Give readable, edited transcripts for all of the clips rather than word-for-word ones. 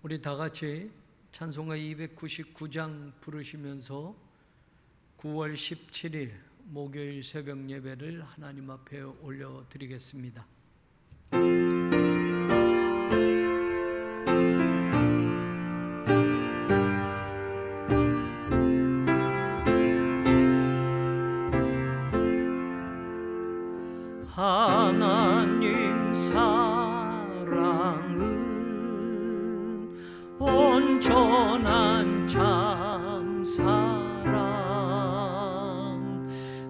우리 다 같이 찬송가 299장 부르시면서 9월 17일 목요일 새벽 예배를 하나님 앞에 올려드리겠습니다. 하나님 사랑은 온전한 참사랑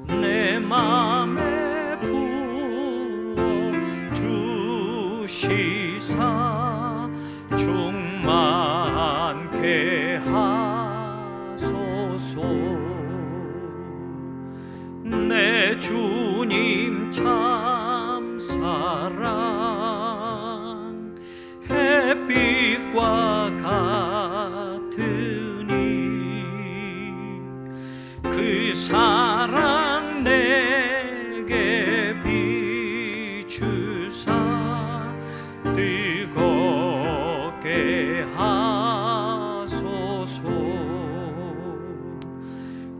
내 맘에 부어주시사 충만케 하소서. 내 주님 참사랑 햇빛과 같으니 그 사랑 내게 비추사 뜨겁게 하소서.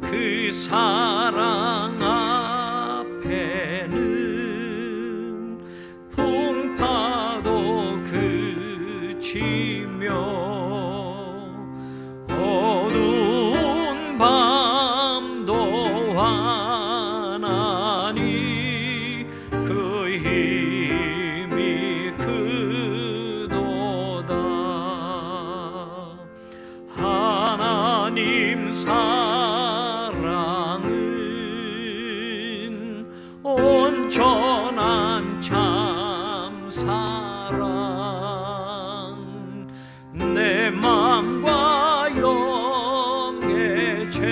그 사랑 앞에는 풍파도 그치며 어두운 밤도 환하니 그 힘이 크도다. 하나님 사랑은 온전한 참사랑 내 맘과 영에 채우사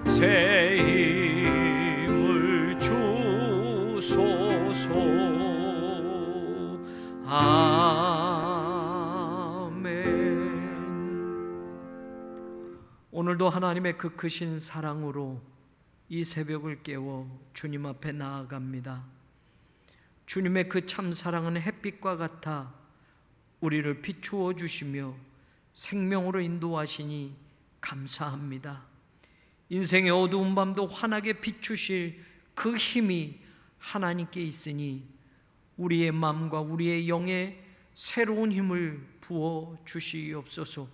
새 힘을 주소서. 오늘도 하나님의 그 크신 사랑으로 이 새벽을 깨워 주님 앞에 나아갑니다. 주님의 그 참사랑은 햇빛과 같아 우리를 비추어 주시며 생명으로 인도하시니 감사합니다. 인생의 어두운 밤도 환하게 비추실 그 힘이 하나님께 있으니 우리의 마음과 우리의 영에 새로운 힘을 부어 주시옵소서.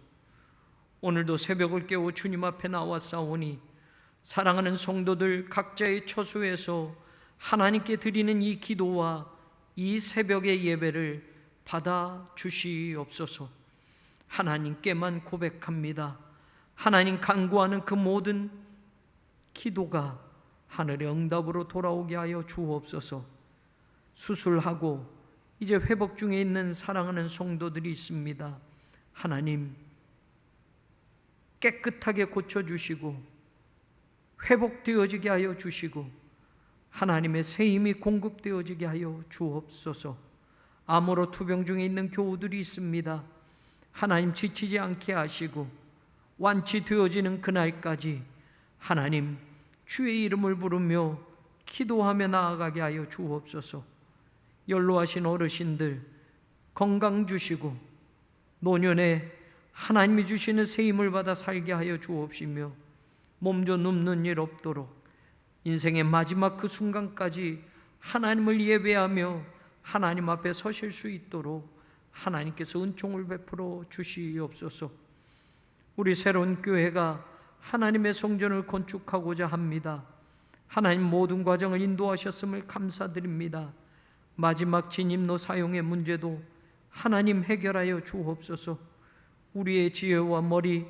오늘도 새벽을 깨워 주님 앞에 나왔사오니 사랑하는 성도들 각자의 처소에서 하나님께 드리는 이 기도와 이 새벽의 예배를 받아 주시옵소서. 하나님께만 고백합니다. 하나님 간구하는 그 모든 기도가 하늘의 응답으로 돌아오게 하여 주옵소서. 수술하고 이제 회복 중에 있는 사랑하는 성도들이 있습니다. 하나님 깨끗하게 고쳐주시고 회복되어지게 하여 주시고 하나님의 새 힘이 공급되어지게 하여 주옵소서. 암으로 투병 중에 있는 교우들이 있습니다. 하나님 지치지 않게 하시고 완치되어지는 그날까지 하나님 주의 이름을 부르며 기도하며 나아가게 하여 주옵소서. 연로하신 어르신들 건강 주시고 노년에 하나님이 주시는 새 힘을 받아 살게 하여 주옵시며 몸져 눕는 일 없도록 인생의 마지막 그 순간까지 하나님을 예배하며 하나님 앞에 서실 수 있도록 하나님께서 은총을 베풀어 주시옵소서. 우리 새로운 교회가 하나님의 성전을 건축하고자 합니다. 하나님 모든 과정을 인도하셨음을 감사드립니다. 마지막 진입로 사용의 문제도 하나님 해결하여 주옵소서. 우리의 지혜와 머리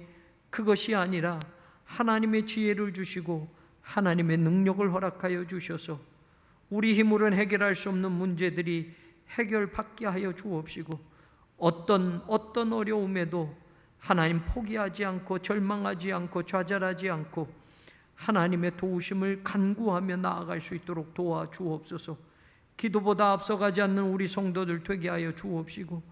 그것이 아니라 하나님의 지혜를 주시고 하나님의 능력을 허락하여 주셔서 우리 힘으로는 해결할 수 없는 문제들이 해결받게 하여 주옵시고 어떤 어려움에도 하나님 포기하지 않고 절망하지 않고 좌절하지 않고 하나님의 도우심을 간구하며 나아갈 수 있도록 도와주옵소서. 기도보다 앞서가지 않는 우리 성도들 되게 하여 주옵시고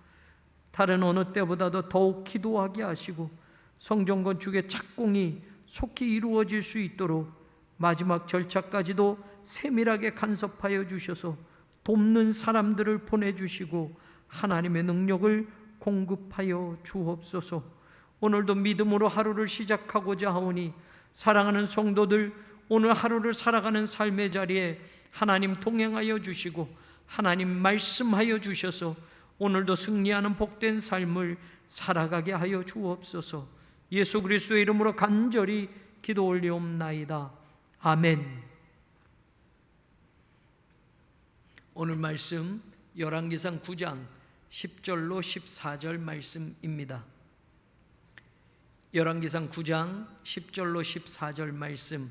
다른 어느 때보다도 더욱 기도하게 하시고 성전 건축의 착공이 속히 이루어질 수 있도록 마지막 절차까지도 세밀하게 간섭하여 주셔서 돕는 사람들을 보내주시고 하나님의 능력을 공급하여 주옵소서. 오늘도 믿음으로 하루를 시작하고자 하오니 사랑하는 성도들, 오늘 하루를 살아가는 삶의 자리에 하나님 동행하여 주시고 하나님 말씀하여 주셔서 오늘도 승리하는 복된 삶을 살아가게 하여 주옵소서. 예수 그리스도의 이름으로 간절히 기도 올리옵나이다. 아멘. 오늘 말씀 열왕기상 9장 10절로 14절 말씀입니다. 열왕기상 9장 10절로 14절 말씀,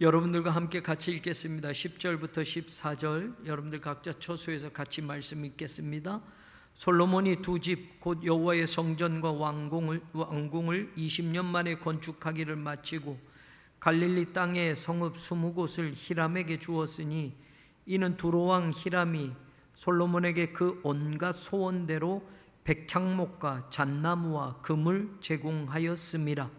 여러분들과 함께 같이 읽겠습니다. 10절부터 14절 여러분들 각자 처소에서 같이 말씀 읽겠습니다. 솔로몬이 두 집 곧 여호와의 성전과 왕궁을 20년 만에 건축하기를 마치고 갈릴리 땅의 성읍 20곳을 히람에게 주었으니 이는 두로왕 히람이 솔로몬에게 그 온갖 소원대로 백향목과 잣나무와 금을 제공하였습니다.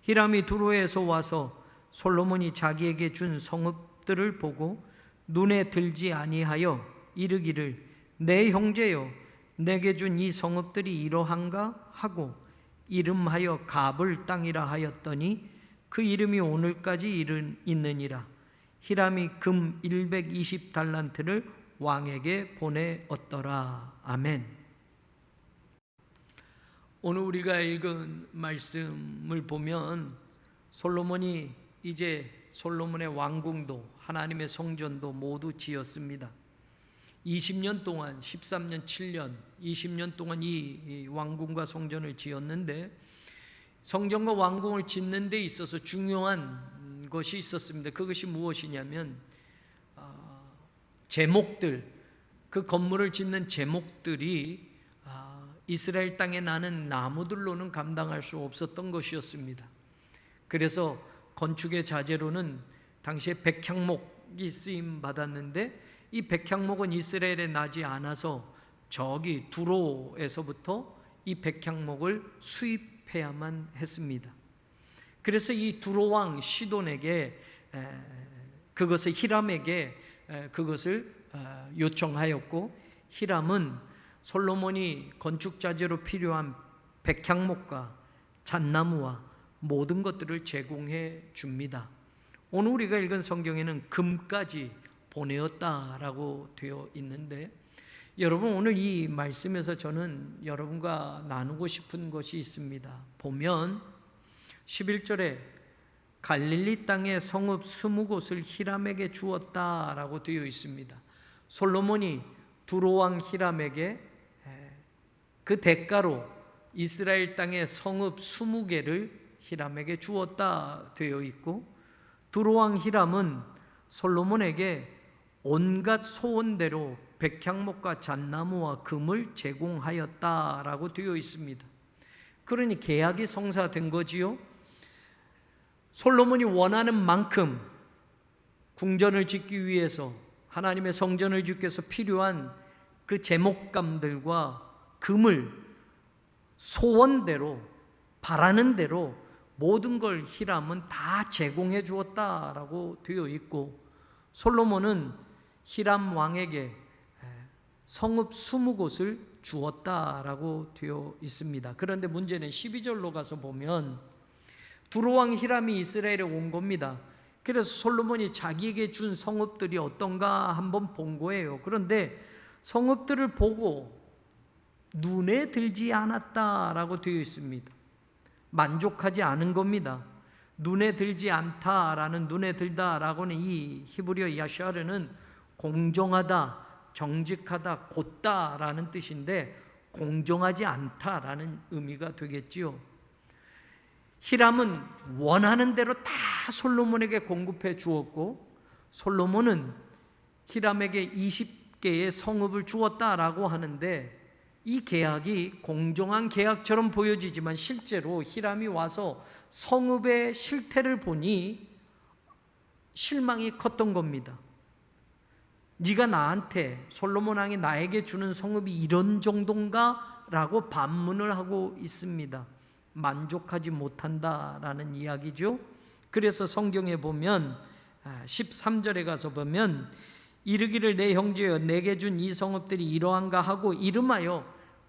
히람이 두로에서 와서 솔로몬이 자기에게 준 성읍들을 보고 눈에 들지 아니하여 이르기를 내 형제여 내게 준 이 성읍들이 이러한가 하고 이름하여 갑을 땅이라 하였더니 그 이름이 오늘까지 있느니라. 히람이 금 120달란트를 왕에게 보내었더라. 아멘. 오늘 우리가 읽은 말씀을 보면 솔로몬이 이제 솔로몬의 왕궁도 하나님의 성전도 모두 지었습니다. 20년 동안 13년 7년 20년 동안 이 왕궁과 성전을 지었는데 성전과 왕궁을 짓는 데 있어서 중요한 것이 있었습니다. 그것이 무엇이냐면 제목들, 그 건물을 짓는 제목들이 이스라엘 땅에 나는 나무들로는 감당할 수 없었던 것이었습니다. 그래서 건축의 자재로는 당시에 백향목이 쓰임 받았는데 이 백향목은 이스라엘에 나지 않아서 저기 두로에서부터 이 백향목을 수입해야만 했습니다. 그래서 이 두로왕 시돈에게 그것을 히람에게 그것을 요청하였고 히람은 솔로몬이 건축 자재로 필요한 백향목과 잣나무와 모든 것들을 제공해 줍니다. 오늘 우리가 읽은 성경에는 금까지 보내었다라고 되어 있는데 여러분 오늘 이 말씀에서 저는 여러분과 나누고 싶은 것이 있습니다. 보면 11절에 갈릴리 땅의 성읍 20곳을 히람에게 주었다라고 되어 있습니다. 솔로몬이 두로왕 히람에게 그 대가로 이스라엘 땅의 성읍 20개를 히람에게 주었다 되어 있고 두로왕 히람은 솔로몬에게 온갖 소원대로 백향목과 잣나무와 금을 제공하였다라고 되어 있습니다. 그러니 계약이 성사된 거지요. 솔로몬이 원하는 만큼 궁전을 짓기 위해서 하나님의 성전을 짓기 위해서 필요한 그 제목감들과 금을 소원대로 바라는 대로 모든 걸 히람은 다 제공해 주었다라고 되어 있고 솔로몬은 히람 왕에게 성읍 20곳을 주었다라고 되어 있습니다. 그런데 문제는 12절로 가서 보면 두로왕 히람이 이스라엘에 온 겁니다. 그래서 솔로몬이 자기에게 준 성읍들이 어떤가 한번 본 거예요. 그런데 성읍들을 보고 눈에 들지 않았다라고 되어 있습니다. 만족하지 않은 겁니다. 눈에 들지 않다라는 눈에 들다라고는 이 히브리어 야샤르는 공정하다, 정직하다, 곧다라는 뜻인데 공정하지 않다라는 의미가 되겠지요. 히람은 원하는 대로 다 솔로몬에게 공급해 주었고 솔로몬은 히람에게 20개의 성읍을 주었다라고 하는데 이 계약이 공정한 계약처럼 보여지지만 실제로 히람이 와서 성읍의 실태를 보니 실망이 컸던 겁니다. 네가 나한테 솔로몬 왕이 나에게 주는 성읍이 이런 정도인가? 라고 반문을 하고 있습니다. 만족하지 못한다라는 이야기죠. 그래서 성경에 보면 13절에 가서 보면 이르기를 내 형제여 내게 준 이 성읍들이 이러한가 하고 이름하여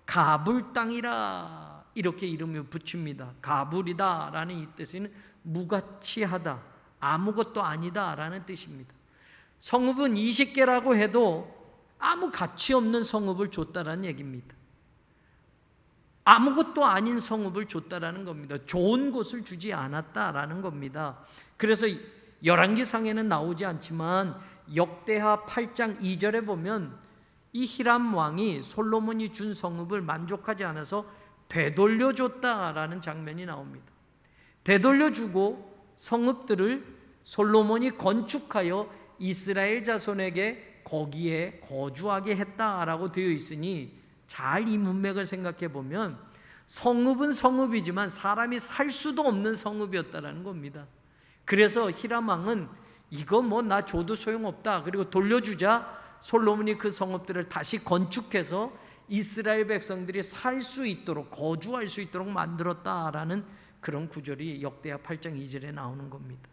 가불 땅이라 이렇게 이름을 붙입니다. 가불이다 라는 이 뜻은 무가치하다, 아무것도 아니다 라는 뜻입니다. 성읍은 20개라고 해도 아무 가치 없는 성읍을 줬다라는 얘기입니다. 아무것도 아닌 성읍을 줬다라는 겁니다. 좋은 곳을 주지 않았다라는 겁니다. 그래서 열왕기상에는 나오지 않지만 역대하 8장 2절에 보면 이 히람 왕이 솔로몬이 준 성읍을 만족하지 않아서 되돌려줬다라는 장면이 나옵니다. 되돌려주고 성읍들을 솔로몬이 건축하여 이스라엘 자손에게 거기에 거주하게 했다라고 되어 있으니 잘 이 문맥을 생각해 보면 성읍은 성읍이지만 사람이 살 수도 없는 성읍이었다라는 겁니다. 그래서 히람 왕은 이거 뭐 나 줘도 소용없다, 그리고 돌려주자 솔로몬이 그 성읍들을 다시 건축해서 이스라엘 백성들이 살 수 있도록, 거주할 수 있도록 만들었다라는 그런 구절이 역대하 8장 2절에 나오는 겁니다.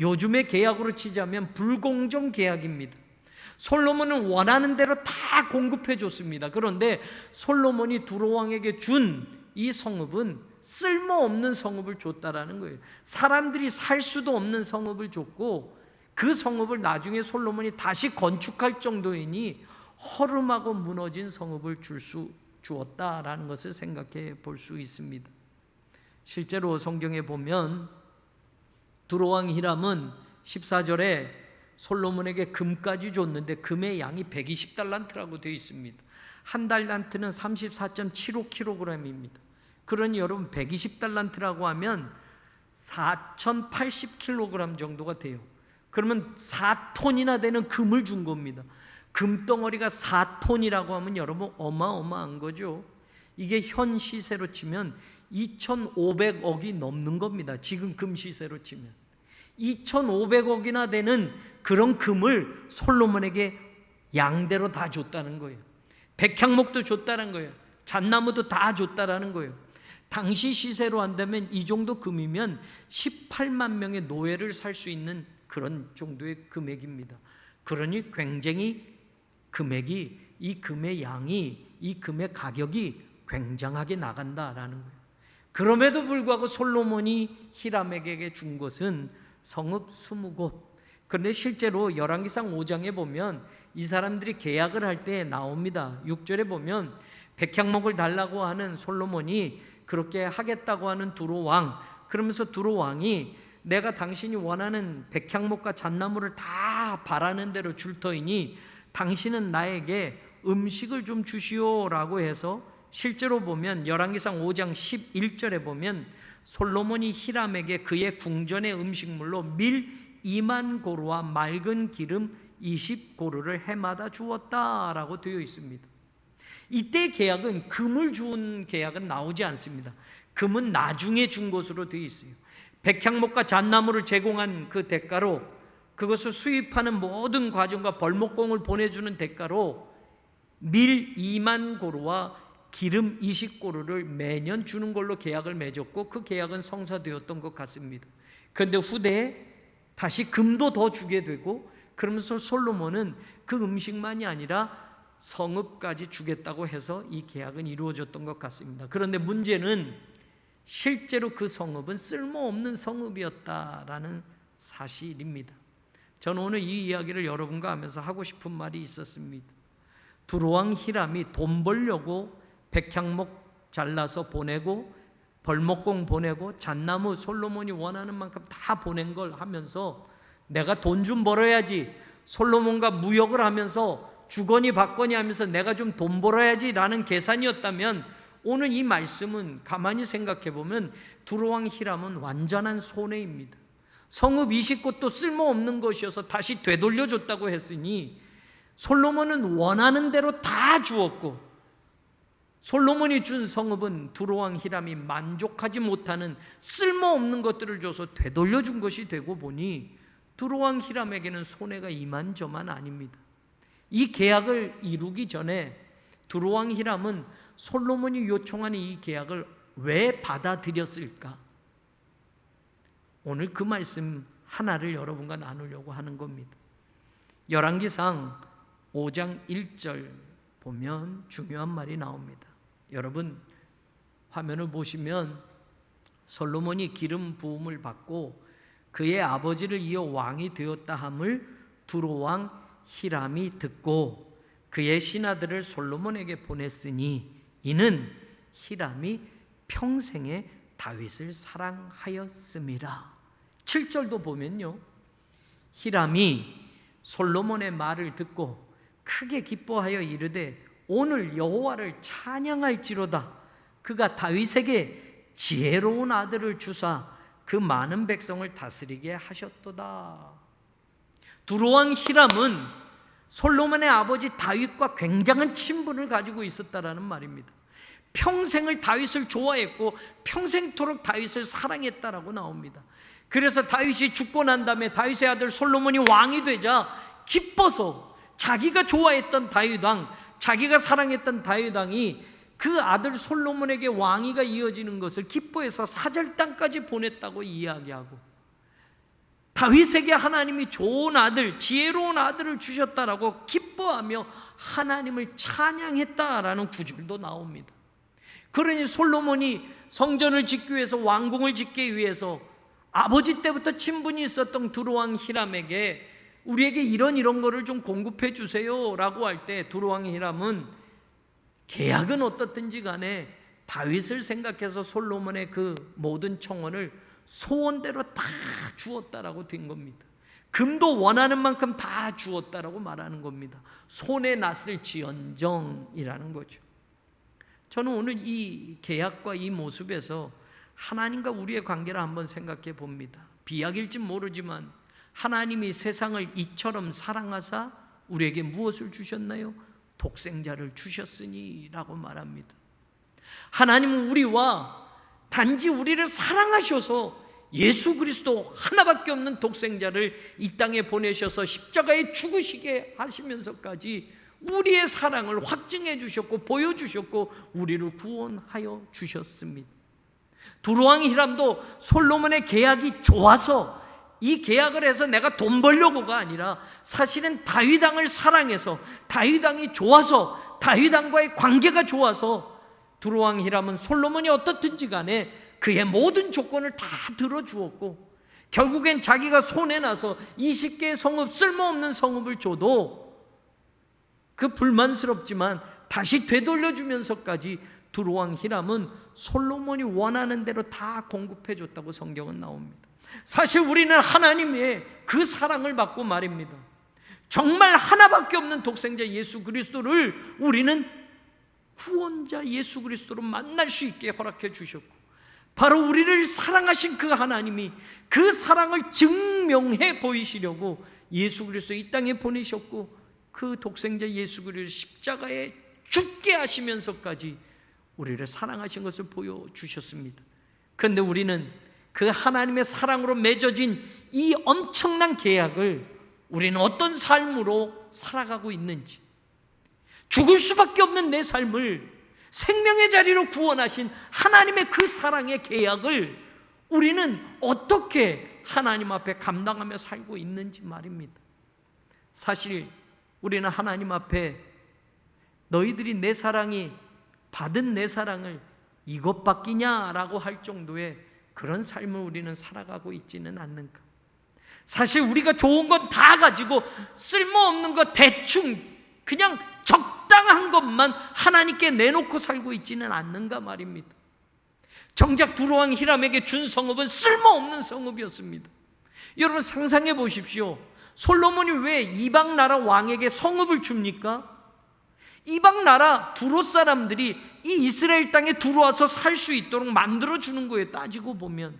요즘의 계약으로 치자면 불공정 계약입니다. 솔로몬은 원하는 대로 다 공급해 줬습니다. 그런데 솔로몬이 두로왕에게 준 이 성읍은 쓸모없는 성읍을 줬다라는 거예요. 사람들이 살 수도 없는 성읍을 줬고 그 성읍을 나중에 솔로몬이 다시 건축할 정도이니 허름하고 무너진 성읍을 주었다라는 것을 생각해 볼 수 있습니다. 실제로 성경에 보면 두로왕 히람은 14절에 솔로몬에게 금까지 줬는데 금의 양이 120달란트라고 되어 있습니다. 한 달란트는 34.75kg입니다. 그러니 여러분 120달란트라고 하면 4080kg 정도가 돼요. 그러면 4톤이나 되는 금을 준 겁니다. 금덩어리가 4톤이라고 하면 여러분 어마어마한 거죠. 이게 현 시세로 치면 2,500억이 넘는 겁니다. 지금 금 시세로 치면 2,500억이나 되는 그런 금을 솔로몬에게 양대로 다 줬다는 거예요. 백향목도 줬다는 거예요. 잣나무도 다 줬다라는 거예요. 당시 시세로 한다면 이 정도 금이면 18만 명의 노예를 살 수 있는 그런 정도의 금액입니다. 그러니 굉장히 금액이, 이 금의 양이, 이 금의 가격이 굉장하게 나간다라는 거예요. 그럼에도 불구하고 솔로몬이 히람에게 준 것은 성읍 20곳. 그런데 실제로 열왕기상 5장에 보면 이 사람들이 계약을 할 때 나옵니다. 6절에 보면 백향목을 달라고 하는 솔로몬이 그렇게 하겠다고 하는 두로왕, 그러면서 두로왕이 내가 당신이 원하는 백향목과 잣나무를 다 바라는 대로 줄 터이니 당신은 나에게 음식을 좀 주시오라고 해서 실제로 보면 열왕기상 5장 11절에 보면 솔로몬이 히람에게 그의 궁전의 음식물로 밀 2만 고루와 맑은 기름 20고루를 해마다 주었다라고 되어 있습니다. 이때 계약은 금을 준 계약은 나오지 않습니다. 금은 나중에 준 것으로 되어 있어요. 백향목과 잣나무를 제공한 그 대가로, 그것을 수입하는 모든 과정과 벌목공을 보내주는 대가로 밀 2만 고루와 기름 20고루를 매년 주는 걸로 계약을 맺었고 그 계약은 성사되었던 것 같습니다. 그런데 후대에 다시 금도 더 주게 되고, 그러면서 솔로몬은 그 음식만이 아니라 성읍까지 주겠다고 해서 이 계약은 이루어졌던 것 같습니다. 그런데 문제는 실제로 그 성읍은 쓸모없는 성읍이었다라는 사실입니다. 저는 오늘 이 이야기를 여러분과 하면서 하고 싶은 말이 있었습니다. 두로왕 히람이 돈 벌려고 백향목 잘라서 보내고 벌목공 보내고 잣나무 솔로몬이 원하는 만큼 다 보낸 걸 하면서 내가 돈 좀 벌어야지, 솔로몬과 무역을 하면서 주거니 받거니 하면서 내가 좀 돈 벌어야지 라는 계산이었다면 오늘 이 말씀은 가만히 생각해 보면 두로왕 히람은 완전한 손해입니다. 성읍 20곳도 쓸모없는 것이어서 다시 되돌려줬다고 했으니 솔로몬은 원하는 대로 다 주었고 솔로몬이 준 성읍은 두로왕 히람이 만족하지 못하는 쓸모없는 것들을 줘서 되돌려준 것이 되고 보니 두로왕 히람에게는 손해가 이만저만 아닙니다. 이 계약을 이루기 전에 두로왕 히람은 솔로몬이 요청하는 이 계약을 왜 받아들였을까? 오늘 그 말씀 하나를 여러분과 나누려고 하는 겁니다. 열왕기상 5장 1절 보면 중요한 말이 나옵니다. 여러분 화면을 보시면 솔로몬이 기름 부음을 받고 그의 아버지를 이어 왕이 되었다 함을 두로왕 히람이 듣고 그의 신하들을 솔로몬에게 보냈으니 이는 히람이 평생에 다윗을 사랑하였음이라. 7절도 보면요, 히람이 솔로몬의 말을 듣고 크게 기뻐하여 이르되 오늘 여호와를 찬양할지로다. 그가 다윗에게 지혜로운 아들을 주사 그 많은 백성을 다스리게 하셨도다. 두로왕 히람은 솔로몬의 아버지 다윗과 굉장한 친분을 가지고 있었다라는 말입니다. 평생을 다윗을 좋아했고 평생토록 다윗을 사랑했다라고 나옵니다. 그래서 다윗이 죽고 난 다음에 다윗의 아들 솔로몬이 왕이 되자 기뻐서 자기가 좋아했던 다윗왕, 자기가 사랑했던 다윗왕이 그 아들 솔로몬에게 왕위가 이어지는 것을 기뻐해서 사절 땅까지 보냈다고 이야기하고 다윗에게 하나님이 좋은 아들, 지혜로운 아들을 주셨다라고 기뻐하며 하나님을 찬양했다라는 구절도 나옵니다. 그러니 솔로몬이 성전을 짓기 위해서, 왕궁을 짓기 위해서 아버지 때부터 친분이 있었던 두로왕 히람에게 우리에게 이런 거를 좀 공급해 주세요 라고 할 때 두로왕 히람은 계약은 어떻든지 간에 다윗을 생각해서 솔로몬의 그 모든 청원을 소원대로 다 주었다라고 된 겁니다. 금도 원하는 만큼 다 주었다라고 말하는 겁니다. 손에 났을 지언정이라는 거죠. 저는 오늘 이 계약과 이 모습에서 하나님과 우리의 관계를 한번 생각해 봅니다. 비약일진 모르지만 하나님이 세상을 이처럼 사랑하사 우리에게 무엇을 주셨나요? 독생자를 주셨으니 라고 말합니다. 하나님은 우리와 단지 우리를 사랑하셔서 예수 그리스도 하나밖에 없는 독생자를 이 땅에 보내셔서 십자가에 죽으시게 하시면서까지 우리의 사랑을 확증해 주셨고 보여주셨고 우리를 구원하여 주셨습니다. 두로왕 히람도 솔로몬의 계약이 좋아서 이 계약을 해서 내가 돈 벌려고가 아니라 사실은 다윗왕을 사랑해서 다윗왕이 좋아서 다윗왕과의 관계가 좋아서 두로왕 히람은 솔로몬이 어떻든지 간에 그의 모든 조건을 다 들어주었고 결국엔 자기가 손에 나서 20개의 성읍, 쓸모없는 성읍을 줘도 그 불만스럽지만 다시 되돌려주면서까지 두로왕 히람은 솔로몬이 원하는 대로 다 공급해 줬다고 성경은 나옵니다. 사실 우리는 하나님의 그 사랑을 받고 말입니다. 정말 하나밖에 없는 독생자 예수 그리스도를 우리는 구원자 예수 그리스도로 만날 수 있게 허락해 주셨고 바로 우리를 사랑하신 그 하나님이 그 사랑을 증명해 보이시려고 예수 그리스도 이 땅에 보내셨고 그 독생자 예수 그리스도 십자가에 죽게 하시면서까지 우리를 사랑하신 것을 보여주셨습니다. 그런데 우리는 그 하나님의 사랑으로 맺어진 이 엄청난 계약을 우리는 어떤 삶으로 살아가고 있는지, 죽을 수밖에 없는 내 삶을 생명의 자리로 구원하신 하나님의 그 사랑의 계약을 우리는 어떻게 하나님 앞에 감당하며 살고 있는지 말입니다. 사실 우리는 하나님 앞에 너희들이 내 사랑이 받은 내 사랑을 이것밖이냐라고 할 정도의 그런 삶을 우리는 살아가고 있지는 않는가? 사실 우리가 좋은 건 다 가지고 쓸모없는 거 대충 그냥 적당한 것만 하나님께 내놓고 살고 있지는 않는가 말입니다. 정작 두로왕 히람에게 준 성읍은 쓸모없는 성읍이었습니다. 여러분 상상해 보십시오. 솔로몬이 왜 이방 나라 왕에게 성읍을 줍니까? 이방 나라 두로 사람들이 이 이스라엘 땅에 들어와서 살 수 있도록 만들어 주는 거예요. 따지고 보면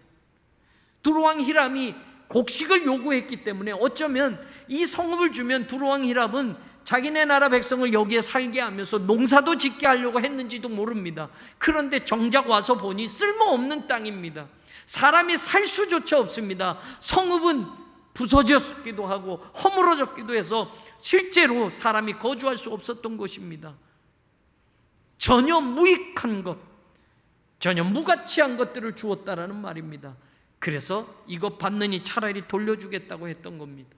두로왕 히람이 곡식을 요구했기 때문에 어쩌면 이 성읍을 주면 두로왕 히람은 자기네 나라 백성을 여기에 살게 하면서 농사도 짓게 하려고 했는지도 모릅니다. 그런데 정작 와서 보니 쓸모없는 땅입니다. 사람이 살 수조차 없습니다. 성읍은 부서졌기도 하고 허물어졌기도 해서 실제로 사람이 거주할 수 없었던 곳입니다. 전혀 무익한 것, 전혀 무가치한 것들을 주었다라는 말입니다. 그래서 이것 받느니 차라리 돌려주겠다고 했던 겁니다.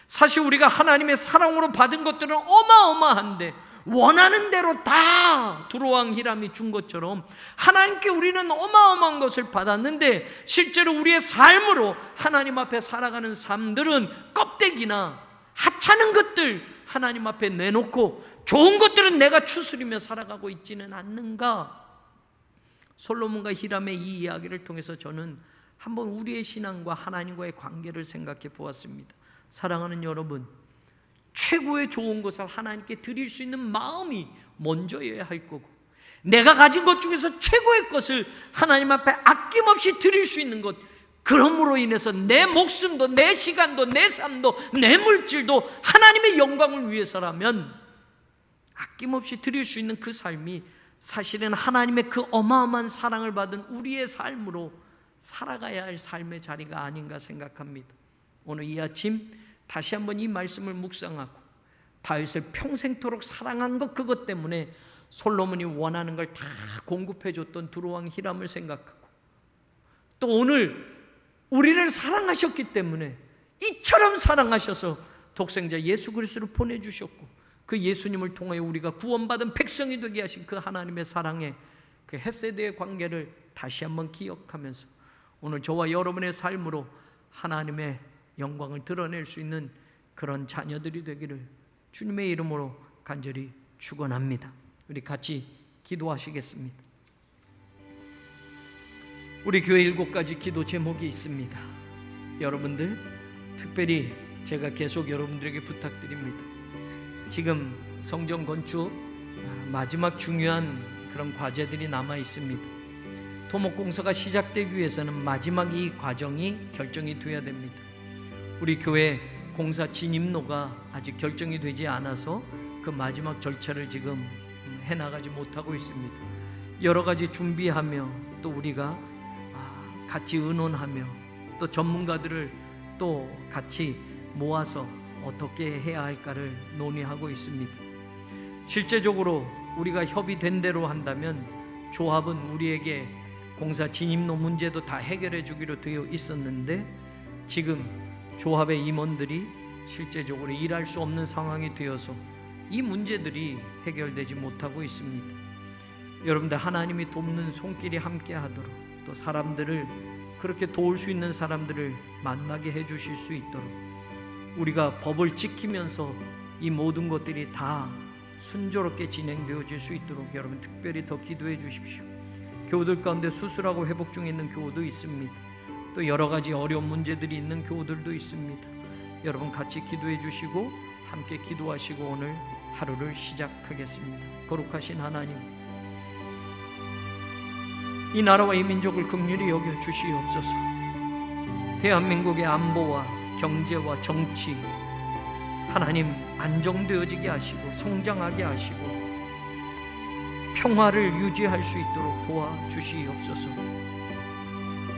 사실 우리가 하나님의 사랑으로 받은 것들은 어마어마한데 원하는 대로 다 두로왕 히람이 준 것처럼 하나님께 우리는 어마어마한 것을 받았는데 실제로 우리의 삶으로 하나님 앞에 살아가는 삶들은 껍데기나 하찮은 것들 하나님 앞에 내놓고 좋은 것들은 내가 추스리며 살아가고 있지는 않는가? 솔로몬과 히람의 이 이야기를 통해서 저는 한번 우리의 신앙과 하나님과의 관계를 생각해 보았습니다. 사랑하는 여러분, 최고의 좋은 것을 하나님께 드릴 수 있는 마음이 먼저여야 할 거고, 내가 가진 것 중에서 최고의 것을 하나님 앞에 아낌없이 드릴 수 있는 것, 그러므로 인해서 내 목숨도 내 시간도 내 삶도 내 물질도 하나님의 영광을 위해서라면 아낌없이 드릴 수 있는 그 삶이 사실은 하나님의 그 어마어마한 사랑을 받은 우리의 삶으로 살아가야 할 삶의 자리가 아닌가 생각합니다. 오늘 이 아침 다시 한번 이 말씀을 묵상하고 다윗을 평생토록 사랑한 것, 그것 때문에 솔로몬이 원하는 걸 다 공급해 줬던 두로왕 히람을 생각하고, 또 오늘 우리를 사랑하셨기 때문에 이처럼 사랑하셔서 독생자 예수 그리스도를 보내주셨고, 그 예수님을 통하여 우리가 구원받은 백성이 되게 하신 그 하나님의 사랑의 그 헤세드의 관계를 다시 한번 기억하면서 오늘 저와 여러분의 삶으로 하나님의 영광을 드러낼 수 있는 그런 자녀들이 되기를 주님의 이름으로 간절히 축원합니다. 우리 같이 기도하시겠습니다. 우리 교회 7가지 기도 제목이 있습니다. 여러분들, 특별히 제가 계속 여러분들에게 부탁드립니다. 지금 성전 건축 마지막 중요한 그런 과제들이 남아 있습니다. 토목공사가 시작되기 위해서는 마지막 이 과정이 결정이 돼야 됩니다. 우리 교회 공사 진입로가 아직 결정이 되지 않아서 그 마지막 절차를 지금 해나가지 못하고 있습니다. 여러 가지 준비하며 또 우리가 같이 의논하며 또 전문가들을 또 같이 모아서 어떻게 해야 할까를 논의하고 있습니다. 실제적으로 우리가 협의된 대로 한다면 조합은 우리에게 공사 진입로 문제도 다 해결해 주기로 되어 있었는데, 지금 조합의 임원들이 실제적으로 일할 수 없는 상황이 되어서 이 문제들이 해결되지 못하고 있습니다. 여러분들, 하나님이 돕는 손길이 함께 하도록, 또 사람들을 그렇게 도울 수 있는 사람들을 만나게 해 주실 수 있도록 우리가 법을 지키면서 이 모든 것들이 다 순조롭게 진행되어질 수 있도록 여러분 특별히 더 기도해 주십시오. 교우들 가운데 수술하고 회복 중에 있는 교우도 있습니다. 또 여러 가지 어려운 문제들이 있는 교우들도 있습니다. 여러분 같이 기도해 주시고 함께 기도하시고 오늘 하루를 시작하겠습니다. 거룩하신 하나님, 이 나라와 이 민족을 긍휼히 여겨 주시옵소서. 대한민국의 안보와 경제와 정치, 하나님 안정되어지게 하시고 성장하게 하시고 평화를 유지할 수 있도록 도와주시옵소서.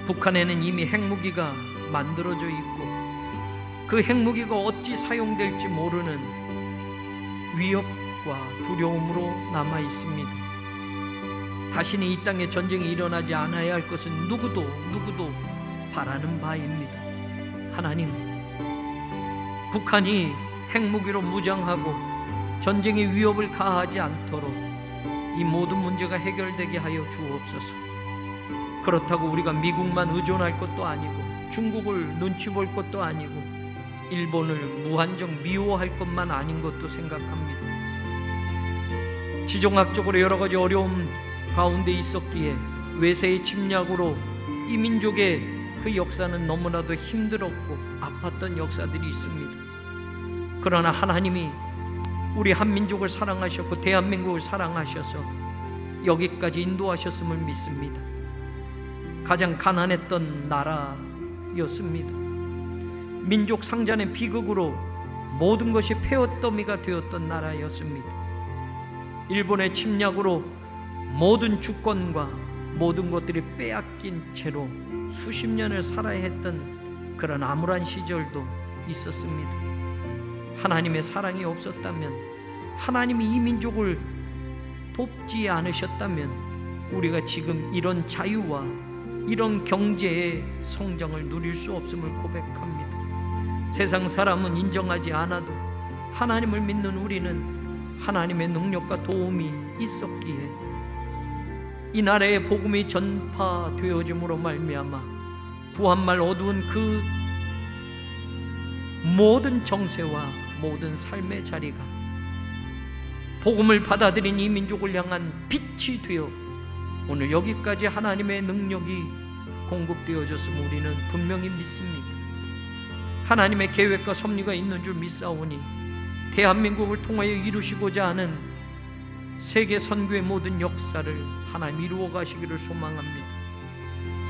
북한에는 이미 핵무기가 만들어져 있고 그 핵무기가 어찌 사용될지 모르는 위협과 두려움으로 남아 있습니다. 다시는 이 땅에 전쟁이 일어나지 않아야 할 것은 누구도 바라는 바입니다. 하나님, 북한이 핵무기로 무장하고 전쟁의 위협을 가하지 않도록 이 모든 문제가 해결되게 하여 주옵소서. 그렇다고 우리가 미국만 의존할 것도 아니고 중국을 눈치 볼 것도 아니고 일본을 무한정 미워할 것만 아닌 것도 생각합니다. 지정학적으로 여러 가지 어려움 가운데 있었기에 외세의 침략으로 이 민족의 그 역사는 너무나도 힘들었고 아팠던 역사들이 있습니다. 그러나 하나님이 우리 한민족을 사랑하셨고 대한민국을 사랑하셔서 여기까지 인도하셨음을 믿습니다. 가장 가난했던 나라였습니다. 민족 상잔의 비극으로 모든 것이 폐허더미가 되었던 나라였습니다. 일본의 침략으로 모든 주권과 모든 것들이 빼앗긴 채로 수십 년을 살아야 했던 그런 암울한 시절도 있었습니다. 하나님의 사랑이 없었다면, 하나님이 이 민족을 돕지 않으셨다면 우리가 지금 이런 자유와 이런 경제의 성장을 누릴 수 없음을 고백합니다. 세상 사람은 인정하지 않아도 하나님을 믿는 우리는 하나님의 능력과 도움이 있었기에 이 나라의 복음이 전파되어짐으로 말미암아 구한말 어두운 그 모든 정세와 모든 삶의 자리가 복음을 받아들인 이 민족을 향한 빛이 되어 오늘 여기까지 하나님의 능력이 공급되어졌음을 우리는 분명히 믿습니다. 하나님의 계획과 섭리가 있는 줄 믿사오니 대한민국을 통하여 이루시고자 하는 세계 선교의 모든 역사를 하나님 이루어 가시기를 소망합니다.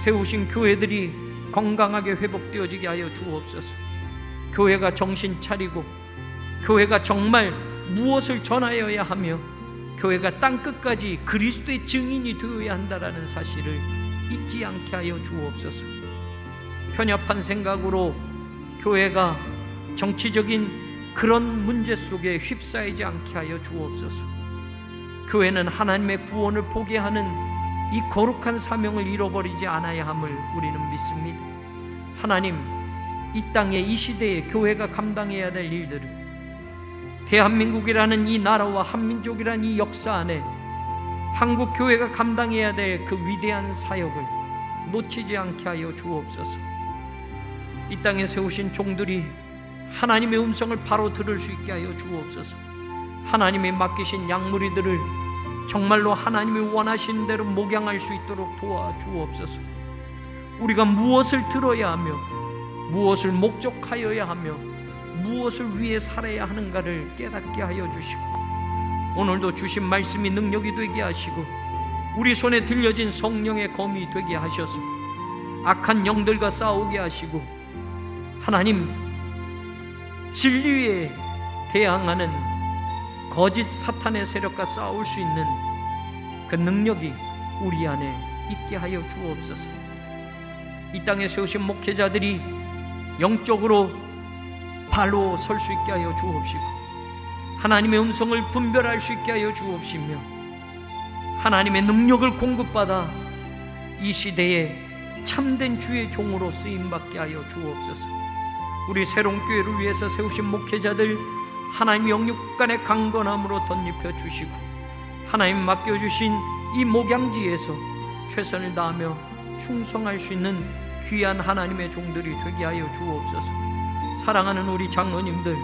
세우신 교회들이 건강하게 회복되어지게 하여 주옵소서. 교회가 정신 차리고 교회가 정말 무엇을 전하여야 하며 교회가 땅끝까지 그리스도의 증인이 되어야 한다라는 사실을 잊지 않게 하여 주옵소서. 편협한 생각으로 교회가 정치적인 그런 문제 속에 휩싸이지 않게 하여 주옵소서. 교회는 하나님의 구원을 보게 하는 이 거룩한 사명을 잃어버리지 않아야 함을 우리는 믿습니다. 하나님, 이 땅에 이 시대에 교회가 감당해야 될 일들을 대한민국이라는 이 나라와 한민족이라는 이 역사 안에 한국 교회가 감당해야 될 그 위대한 사역을 놓치지 않게 하여 주옵소서. 이 땅에 세우신 종들이 하나님의 음성을 바로 들을 수 있게 하여 주옵소서. 하나님이 맡기신 양무리들을 정말로 하나님이 원하시는 대로 목양할 수 있도록 도와주옵소서. 우리가 무엇을 들어야 하며 무엇을 목적하여야 하며 무엇을 위해 살아야 하는가를 깨닫게 하여 주시고 오늘도 주신 말씀이 능력이 되게 하시고 우리 손에 들려진 성령의 검이 되게 하셔서 악한 영들과 싸우게 하시고 하나님 진리에 대항하는 거짓 사탄의 세력과 싸울 수 있는 그 능력이 우리 안에 있게 하여 주옵소서. 이 땅에 세우신 목회자들이 영적으로 발로 설 수 있게 하여 주옵시고 하나님의 음성을 분별할 수 있게 하여 주옵시며 하나님의 능력을 공급받아 이 시대에 참된 주의 종으로 쓰임받게 하여 주옵소서. 우리 새로운 교회를 위해서 세우신 목회자들 하나님 영육간의 강건함으로 덧입혀 주시고 하나님 맡겨주신 이 목양지에서 최선을 다하며 충성할 수 있는 귀한 하나님의 종들이 되게 하여 주옵소서. 사랑하는 우리 장로님들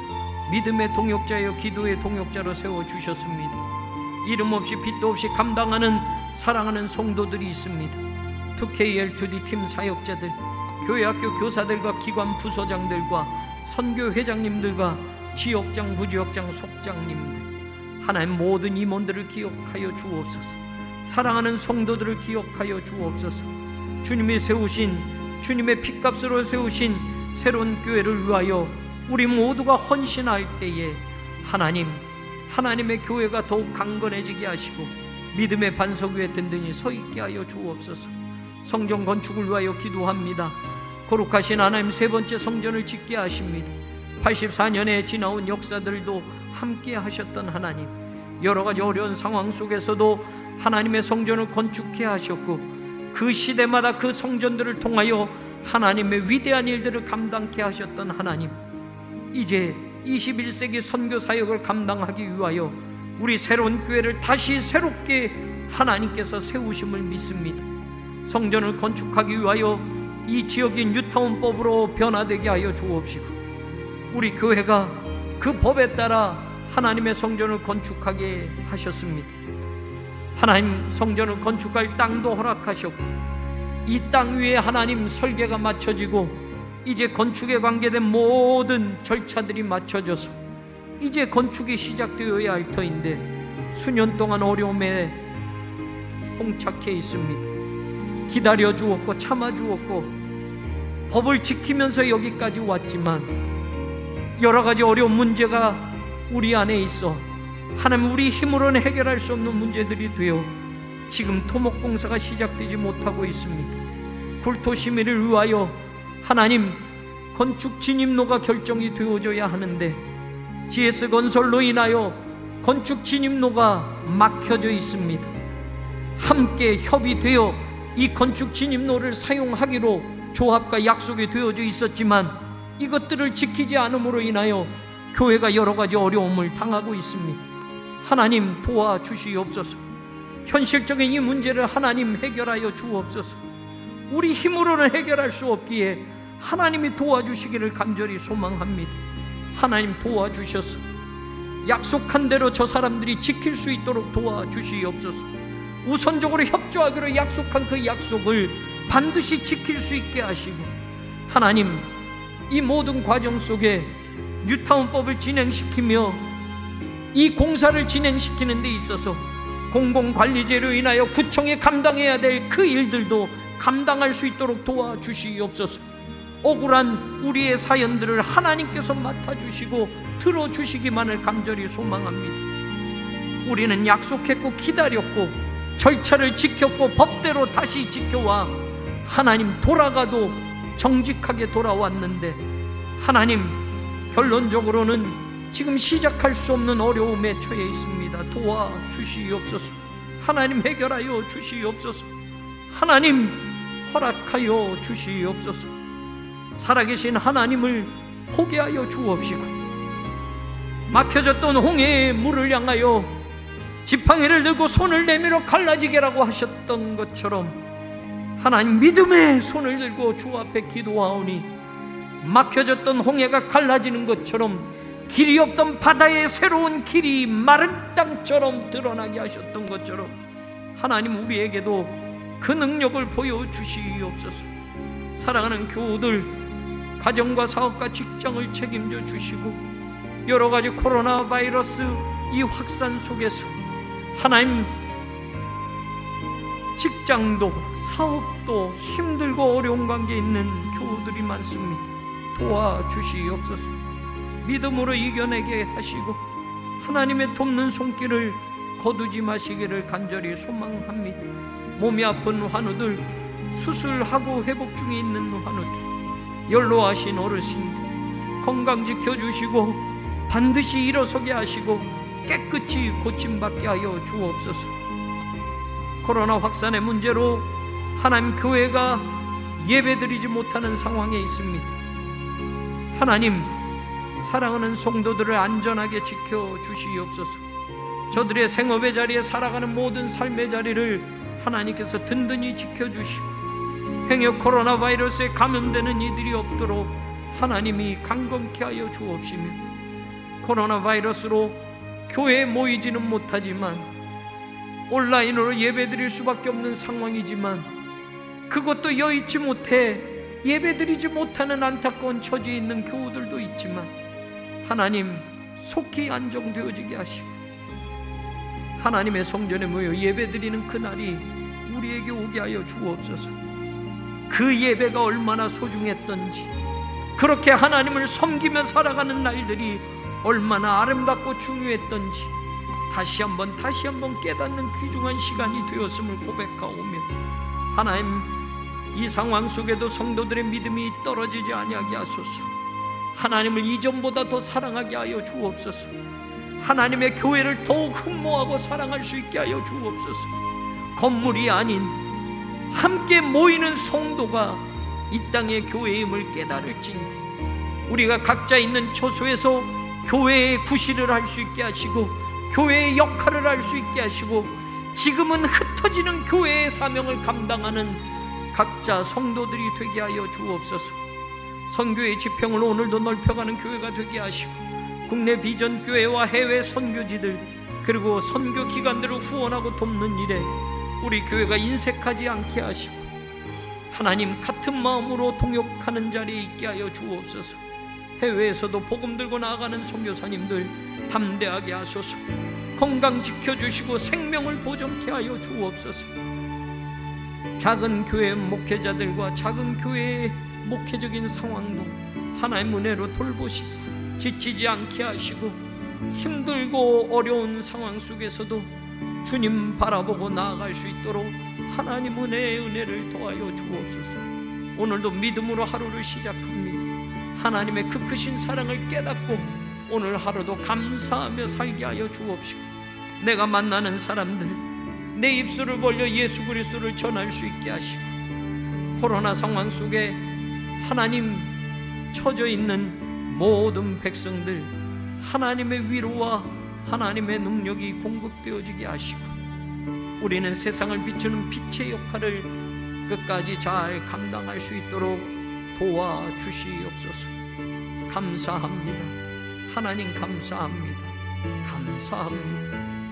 믿음의 동역자여 기도의 동역자로 세워주셨습니다. 이름 없이 빛도 없이 감당하는 사랑하는 성도들이 있습니다. 2KL2D 팀 사역자들, 교회학교 교사들과 기관 부서장들과 선교 회장님들과 지역장, 부지역장, 속장님들 하나님 모든 임원들을 기억하여 주옵소서. 사랑하는 성도들을 기억하여 주옵소서. 주님이 세우신 주님의 핏값으로 세우신 새로운 교회를 위하여 우리 모두가 헌신할 때에 하나님의 교회가 더욱 강건해지게 하시고 믿음의 반석 위에 든든히 서 있게 하여 주옵소서. 성전 건축을 위하여 기도합니다. 거룩하신 하나님 세 번째 성전을 짓게 하십니다. 84년에 지나온 역사들도 함께 하셨던 하나님, 여러 가지 어려운 상황 속에서도 하나님의 성전을 건축해 하셨고 그 시대마다 그 성전들을 통하여 하나님의 위대한 일들을 감당케 하셨던 하나님, 이제 21세기 선교 사역을 감당하기 위하여 우리 새로운 교회를 다시 새롭게 하나님께서 세우심을 믿습니다. 성전을 건축하기 위하여 이 지역이 뉴타운법으로 변화되게 하여 주옵시고 우리 교회가 그 법에 따라 하나님의 성전을 건축하게 하셨습니다. 하나님 성전을 건축할 땅도 허락하셨고 이 땅 위에 하나님 설계가 맞춰지고 이제 건축에 관계된 모든 절차들이 맞춰져서 이제 건축이 시작되어야 할 터인데 수년 동안 어려움에 봉착해 있습니다. 기다려 주었고 참아 주었고 법을 지키면서 여기까지 왔지만 여러 가지 어려운 문제가 우리 안에 있어 하나님 우리 힘으로는 해결할 수 없는 문제들이 되어 지금 토목공사가 시작되지 못하고 있습니다. 굴토 심의를 위하여 하나님 건축 진입로가 결정이 되어져야 하는데 GS건설로 인하여 건축 진입로가 막혀져 있습니다. 함께 협의되어 이 건축 진입로를 사용하기로 조합과 약속이 되어져 있었지만 이것들을 지키지 않음으로 인하여 교회가 여러 가지 어려움을 당하고 있습니다. 하나님 도와주시옵소서. 현실적인 이 문제를 하나님 해결하여 주옵소서. 우리 힘으로는 해결할 수 없기에 하나님이 도와주시기를 간절히 소망합니다. 하나님 도와주셔서 약속한 대로 저 사람들이 지킬 수 있도록 도와주시옵소서. 우선적으로 협조하기로 약속한 그 약속을 반드시 지킬 수 있게 하시고, 하나님 이 모든 과정 속에 뉴타운법을 진행시키며 이 공사를 진행시키는 데 있어서 공공관리제로 인하여 구청에 감당해야 될 그 일들도 감당할 수 있도록 도와주시옵소서. 억울한 우리의 사연들을 하나님께서 맡아주시고 들어주시기만을 간절히 소망합니다. 우리는 약속했고 기다렸고 절차를 지켰고 법대로 다시 지켜와 하나님 돌아가도 정직하게 돌아왔는데, 하나님 결론적으로는 지금 시작할 수 없는 어려움에 처해 있습니다. 도와주시옵소서. 하나님 해결하여 주시옵소서. 하나님 허락하여 주시옵소서. 살아계신 하나님을 포기하여 주옵시고, 막혀졌던 홍해의 물을 향하여 지팡이를 들고 손을 내밀어 갈라지게라고 하셨던 것처럼 하나님 믿음의 손을 들고 주 앞에 기도하오니 막혀졌던 홍해가 갈라지는 것처럼 길이 없던 바다에 새로운 길이 마른 땅처럼 드러나게 하셨던 것처럼 하나님 우리에게도 그 능력을 보여주시옵소서. 사랑하는 교우들, 가정과 사업과 직장을 책임져 주시고 여러 가지 코로나 바이러스 이 확산 속에서 하나님 직장도 사업도 힘들고 어려운 관계에 있는 교우들이 많습니다. 도와주시옵소서. 믿음으로 이겨내게 하시고 하나님의 돕는 손길을 거두지 마시기를 간절히 소망합니다. 몸이 아픈 환우들, 수술하고 회복 중에 있는 환우들, 연로하신 어르신들 건강 지켜주시고 반드시 일어서게 하시고 깨끗이 고침받게 하여 주옵소서. 코로나 확산의 문제로 하나님 교회가 예배드리지 못하는 상황에 있습니다. 하나님 사랑하는 성도들을 안전하게 지켜주시옵소서. 저들의 생업의 자리에 살아가는 모든 삶의 자리를 하나님께서 든든히 지켜주시고 행여 코로나 바이러스에 감염되는 이들이 없도록 하나님이 강건케 하여 주옵시며, 코로나 바이러스로 교회에 모이지는 못하지만 온라인으로 예배드릴 수밖에 없는 상황이지만 그것도 여의치 못해 예배드리지 못하는 안타까운 처지에 있는 교우들도 있지만 하나님 속히 안정되어지게 하시고 하나님의 성전에 모여 예배드리는 그날이 우리에게 오게 하여 주옵소서. 그 예배가 얼마나 소중했던지, 그렇게 하나님을 섬기며 살아가는 날들이 얼마나 아름답고 중요했던지 다시 한번 깨닫는 귀중한 시간이 되었음을 고백하오며, 하나님 이 상황 속에도 성도들의 믿음이 떨어지지 아니하게 하소서. 하나님을 이전보다 더 사랑하게 하여 주옵소서. 하나님의 교회를 더욱 흠모하고 사랑할 수 있게 하여 주옵소서. 건물이 아닌 함께 모이는 성도가 이 땅의 교회임을 깨달을진데 우리가 각자 있는 처소에서 교회의 구실을 할 수 있게 하시고 교회의 역할을 할 수 있게 하시고 지금은 흩어지는 교회의 사명을 감당하는 각자 성도들이 되게 하여 주옵소서. 선교의 지평을 오늘도 넓혀가는 교회가 되게 하시고 국내 비전 교회와 해외 선교지들 그리고 선교 기관들을 후원하고 돕는 일에 우리 교회가 인색하지 않게 하시고 하나님 같은 마음으로 동역하는 자리에 있게 하여 주옵소서. 해외에서도 복음 들고 나아가는 선교사님들 담대하게 하소서. 건강 지켜주시고 생명을 보존케 하여 주옵소서. 작은 교회 목회자들과 작은 교회의 목회적인 상황도 하나님 은혜로 돌보시사 지치지 않게 하시고 힘들고 어려운 상황 속에서도 주님 바라보고 나아갈 수 있도록 하나님 은혜를 더하여 주옵소서. 오늘도 믿음으로 하루를 시작합니다. 하나님의 그 크신 사랑을 깨닫고 오늘 하루도 감사하며 살게 하여 주옵시고 내가 만나는 사람들 내 입술을 벌려 예수 그리스도를 전할 수 있게 하시고 코로나 상황 속에 하나님 처져 있는 모든 백성들 하나님의 위로와 하나님의 능력이 공급되어지게 하시고 우리는 세상을 비추는 빛의 역할을 끝까지 잘 감당할 수 있도록 도와주시옵소서. 감사합니다. 하나님 감사합니다. 감사합니다.